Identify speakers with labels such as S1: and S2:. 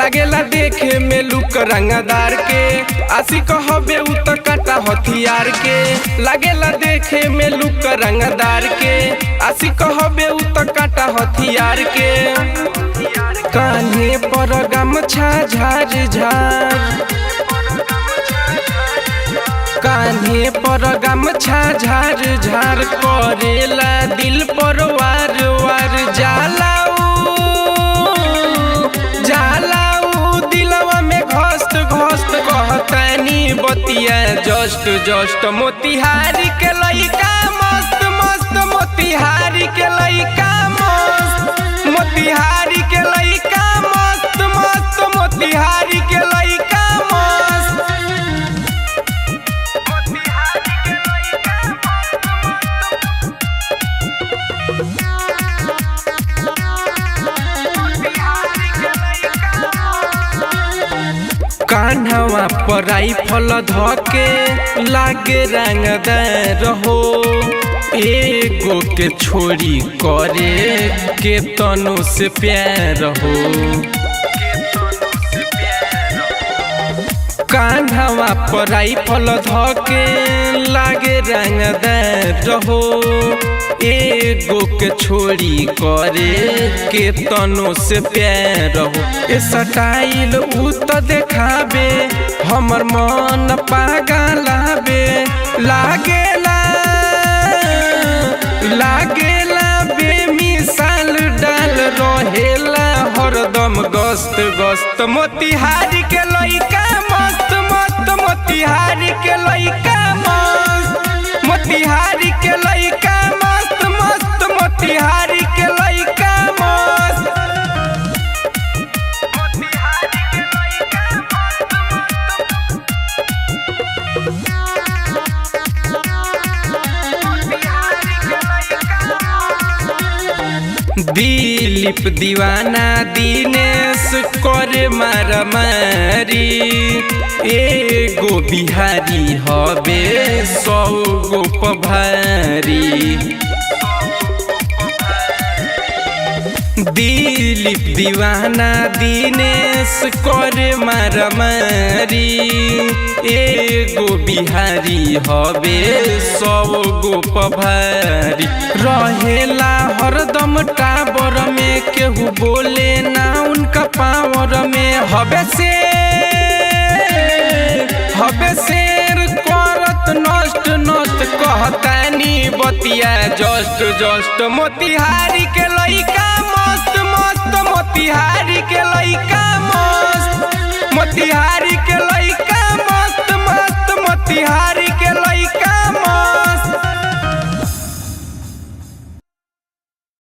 S1: लागेला देखे में लुक रंगदार के आशी कहबे उ त काटा हथियार के लागेला देखे में लुक रंगदार के आशी कहबे उ त काटा हथियार के कान्हे पर गमछा झार झार कान्हे पर गमछा झार झार करेला दिल पर वार वार जालाऊ दिलवा में घस्त घस्त कहतानी बतिया जस्ट जस्ट मोतिहारी के लइका मस्त मस्त मोतिहारी के लइका मस्त मोतिहारी के लइका मस्त मस्त मोतिहारी के लइका मस्त कान्हवा पर राइफल धके लागे रंगदार हो एगो के छोड़ी करे के तनो से प्यार हो कान्हवा पर राइफल धके लागे रंगदार हो एगो के छोड़ी करे के तनो से प्यार हो ए स्टाइल उ त देखाबे हमर मन पागलाबे लागेला बेमिसाल डाल रहेला हरदम गस्त गस्त मोतिहारी के लइका मस्त मस्त मोतिहारी के लइका मस्त मोतिहारी के लइका मस्त मस्त मोतिहारी के लइका मस्त दिलीप दीवाना दिनेश करे मारामारी एगो बिहारी हबे 100 गो पभारी दिलीप दीवाना दिनेश करे मारामारी एगो बिहारी हबे 100 गो पभारी रहेला हरदम टावर में केहू बोले ना उनका पावर में हबे शेर करत नष्ट नष्ट कहतानी बतिया जस्ट जस्ट मोतिहारी के लइका मस्त मस्त मोतिहारी के लइका मस्त मोतिहारी के लइका